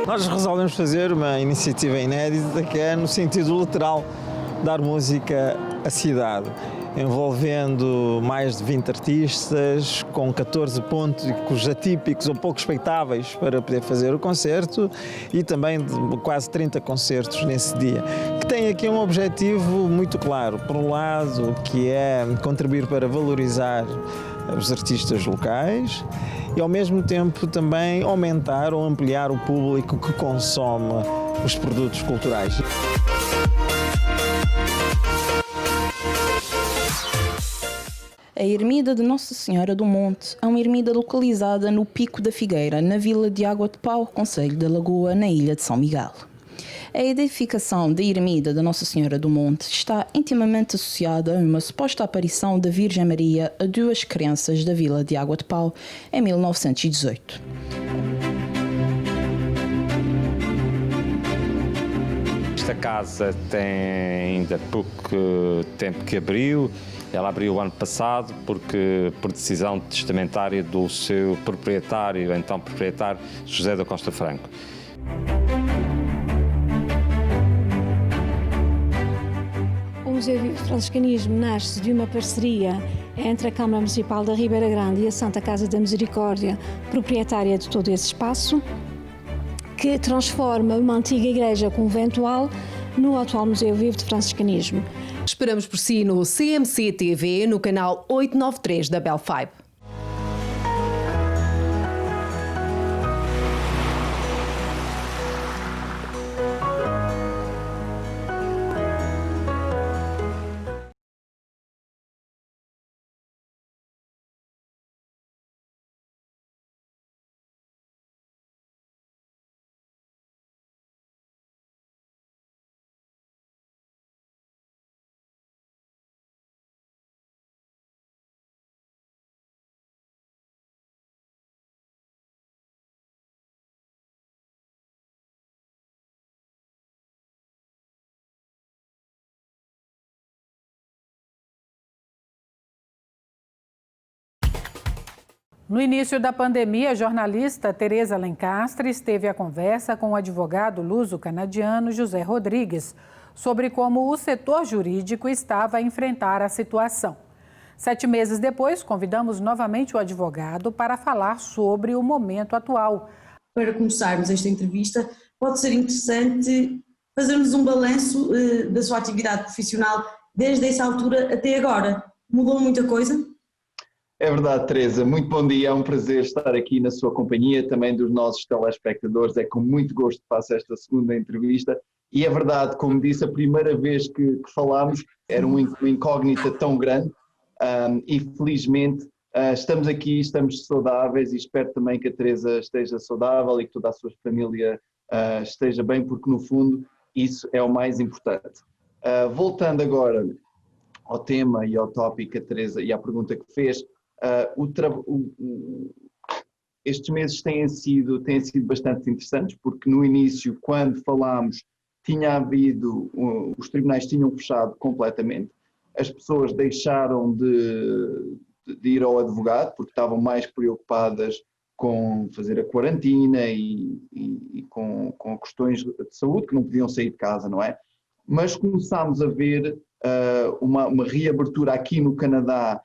Nós resolvemos fazer uma iniciativa inédita que é no sentido literal, dar música à cidade, envolvendo mais de 20 artistas, com 14 pontos atípicos ou pouco expectáveis para poder fazer o concerto e também de quase 30 concertos nesse dia, que tem aqui um objetivo muito claro, por um lado, que é contribuir para valorizar os artistas locais e ao mesmo tempo também aumentar ou ampliar o público que consome os produtos culturais. A ermida de Nossa Senhora do Monte é uma ermida localizada no Pico da Figueira, na vila de Água de Pau, concelho da Lagoa, na ilha de São Miguel. A edificação da ermida de Nossa Senhora do Monte está intimamente associada a uma suposta aparição da Virgem Maria a duas crianças da vila de Água de Pau em 1918. Esta casa tem ainda pouco tempo que abriu. Ela abriu o ano passado porque, por decisão testamentária do seu proprietário, então proprietário, José da Costa Franco. O Museu do Franciscanismo nasce de uma parceria entre a Câmara Municipal da Ribeira Grande e a Santa Casa da Misericórdia, proprietária de todo esse espaço, que transforma uma antiga igreja conventual no atual Museu Vivo de Franciscanismo. Esperamos por si no CMC TV, no canal 893 da Bell 5. No início da pandemia, a jornalista Tereza Lencastre esteve à conversa com o advogado luso-canadiano José Rodrigues sobre como o setor jurídico estava a enfrentar a situação. 7 meses depois, convidamos novamente o advogado para falar sobre o momento atual. Para começarmos esta entrevista, pode ser interessante fazermos um balanço da sua atividade profissional desde essa altura até agora. Mudou muita coisa? É verdade, Teresa. Muito bom dia. É um prazer estar aqui na sua companhia, também dos nossos telespectadores. É com muito gosto que faço esta segunda entrevista E é verdade, como disse, a primeira vez que falámos era uma incógnita tão grande e felizmente estamos aqui, estamos saudáveis e espero também que a Teresa esteja saudável e que toda a sua família esteja bem, porque no fundo isso é o mais importante. Voltando agora ao tema e ao tópico, a Teresa, e à pergunta que fez, estes meses têm sido bastante interessantes, porque no início, quando falámos, os tribunais tinham fechado completamente, as pessoas deixaram de ir ao advogado, porque estavam mais preocupadas com fazer a quarentena e com questões de saúde, que não podiam sair de casa, não é? Mas começámos a ver uma reabertura aqui no Canadá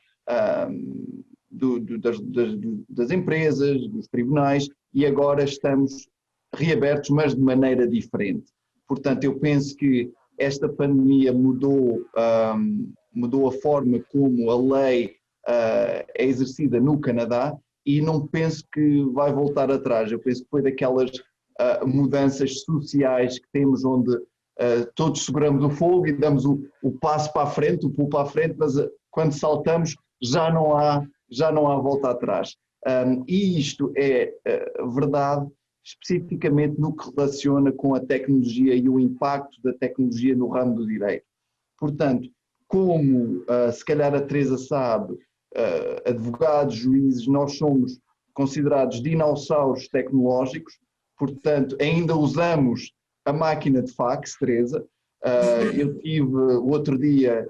das empresas, dos tribunais, e agora estamos reabertos, mas de maneira diferente. Portanto, eu penso que esta pandemia mudou a forma como a lei é exercida no Canadá e não penso que vai voltar atrás. Eu penso que foi daquelas mudanças sociais que temos onde todos seguramos o fogo e damos o passo para a frente, o pulo para a frente, mas quando saltamos já não há volta atrás. E isto é verdade especificamente no que relaciona com a tecnologia e o impacto da tecnologia no ramo do direito. Portanto, como se calhar a Teresa sabe, advogados, juízes, nós somos considerados dinossauros tecnológicos, portanto ainda usamos a máquina de fax, Teresa. Eu tive o outro dia,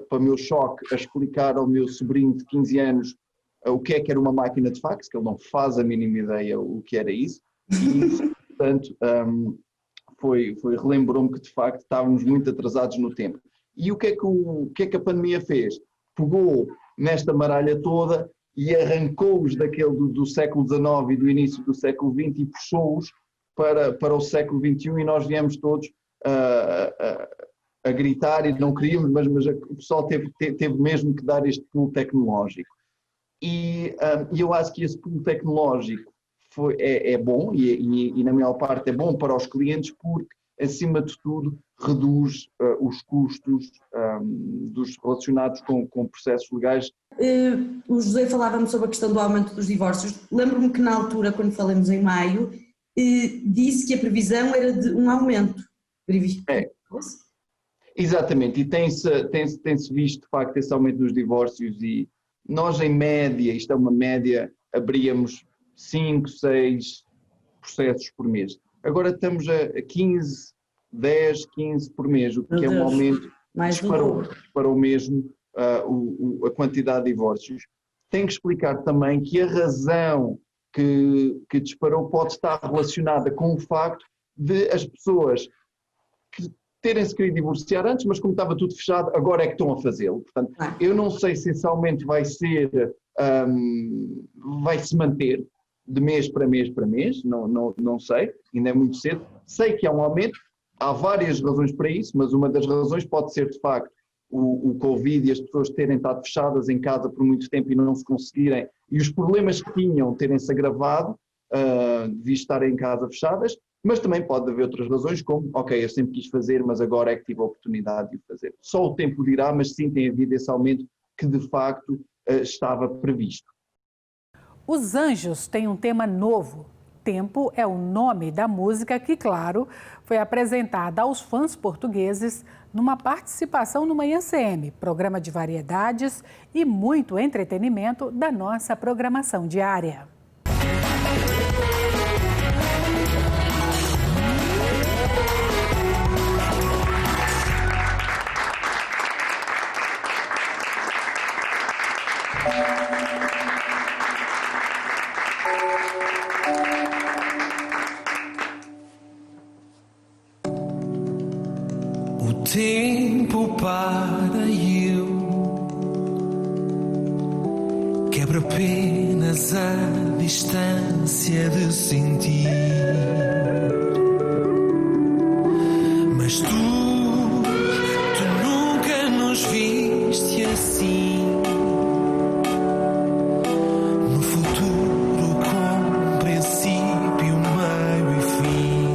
para o meu choque, a explicar ao meu sobrinho de 15 anos o que era uma máquina de fax, que ele não faz a mínima ideia o que era isso, e portanto relembrou-me que de facto estávamos muito atrasados no tempo. E o que é que a pandemia fez? Pegou nesta maralha toda e arrancou-os do século XIX e do início do século XX e puxou-os para o século XXI, e nós viemos todos a gritar, e não queríamos, mas o pessoal teve mesmo que dar este pulo tecnológico. E eu acho que esse pulo tecnológico é bom e na maior parte é bom para os clientes, porque acima de tudo reduz os custos dos relacionados com processos legais. O José falava-me sobre a questão do aumento dos divórcios. Lembro-me que na altura, quando falamos em maio, disse que a previsão era de um aumento. Exatamente, e tem-se visto de facto esse aumento dos divórcios, e nós em média, isto é uma média, abríamos 5, 6 processos por mês. Agora estamos a 15, 10, 15 por mês, o que é um aumento, disparou mesmo a quantidade de divórcios. Tenho que explicar também que a razão que disparou pode estar relacionada com o facto de as pessoas que terem-se querido divorciar antes, mas como estava tudo fechado, agora é que estão a fazê-lo. Portanto, eu não sei se esse aumento vai se manter de mês para mês para mês, não sei, ainda é muito cedo. Sei que há um aumento, há várias razões para isso, mas uma das razões pode ser de facto o Covid e as pessoas terem estado fechadas em casa por muito tempo e não se conseguirem, e os problemas que tinham terem-se agravado de estarem em casa fechadas, mas também pode haver outras razões, como, ok, eu sempre quis fazer, mas agora é que tive a oportunidade de o fazer. Só o tempo dirá, mas sim tem havido esse aumento que de facto estava previsto. Os Anjos têm um tema novo. Tempo é o nome da música que, claro, foi apresentada aos fãs portugueses numa participação no Manhã CM, programa de variedades e muito entretenimento da nossa programação diária. O tempo para e eu quebro apenas a distância de sentir, mas tu nunca nos viste assim. No futuro com princípio, meio e fim.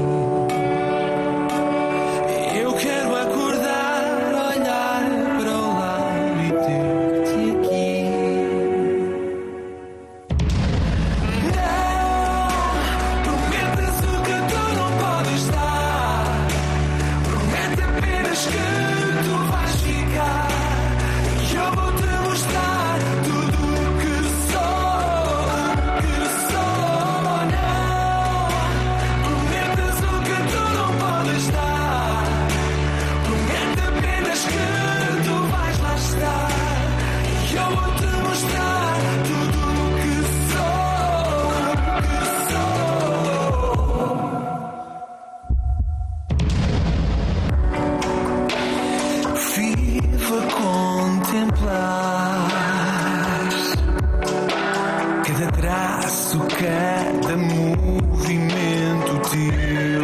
cada traço, cada movimento teu.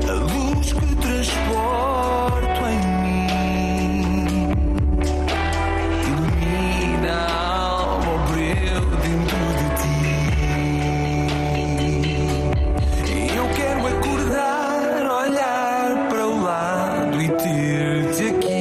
A luz que transporto em mim ilumina a alma, o brilho dentro de ti. E eu quero acordar, olhar para o lado e ter-te aqui.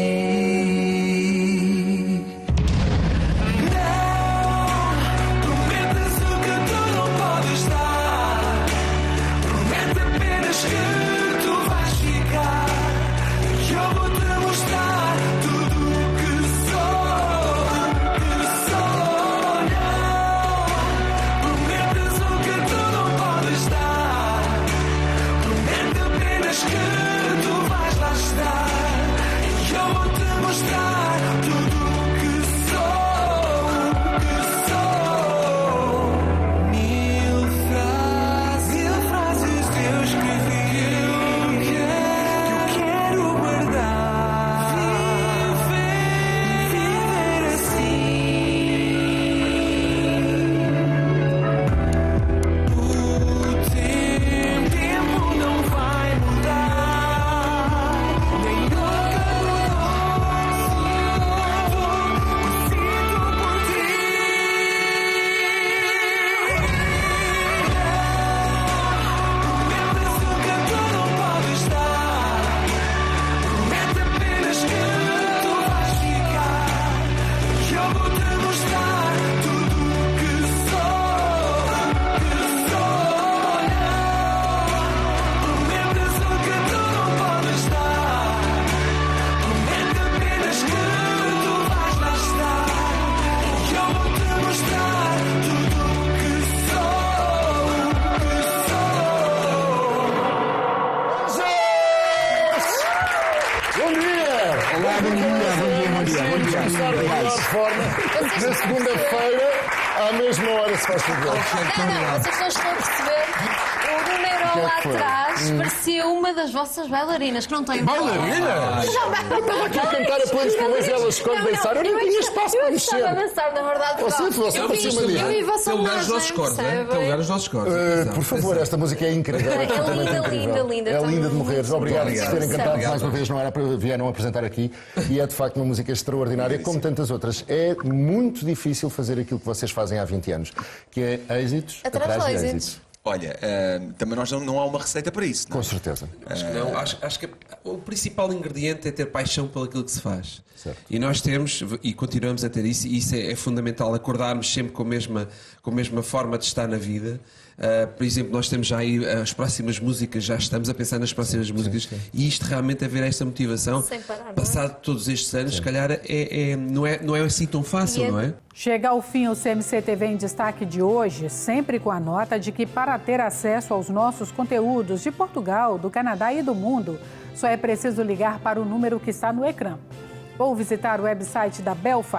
Na segunda-feira, à mesma hora, se faz favor. Não, vocês não estão a perceber. O número lá atrás parecia uma das vossas bailarinas, que não tem Bailarina? Eu estava aqui a cantar a planos como elas quando dançaram, eu não tinha espaço para mexer. Eu estava a dançar, na verdade. Você parecia uma eu e vossa lugar os nossos cordes, percebem? tem lugar os nossos cordes. Por favor, esta música é incrível. É linda. É linda de morrer. Obrigado por terem cantado mais uma vez, não era para vieram apresentar aqui. E é de facto uma música extraordinária, como tantas outras. É muito difícil fazer aquilo que vocês fazem há 20 anos, que é êxitos atrás de êxitos. Olha, também não há uma receita para isso. Não? Com certeza. Acho que não. Acho que o principal ingrediente é ter paixão pelo aquilo que se faz. Certo. E nós temos, e continuamos a ter isso, e isso é fundamental, acordarmos sempre com a mesma forma de estar na vida. Por exemplo, nós temos já aí as próximas músicas, já estamos a pensar nas próximas músicas, e isto realmente haver esta motivação, passado todos estes anos, se calhar não é assim tão fácil, não é? Chega ao fim o CMC TV em Destaque de hoje, sempre com a nota de que para ter acesso aos nossos conteúdos de Portugal, do Canadá e do mundo, só é preciso ligar para o número que está no ecrã ou visitar o website da Bell 5.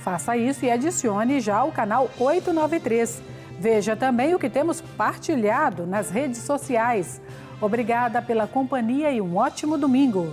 Faça isso e adicione já o canal 893. Veja também o que temos partilhado nas redes sociais. Obrigada pela companhia e um ótimo domingo.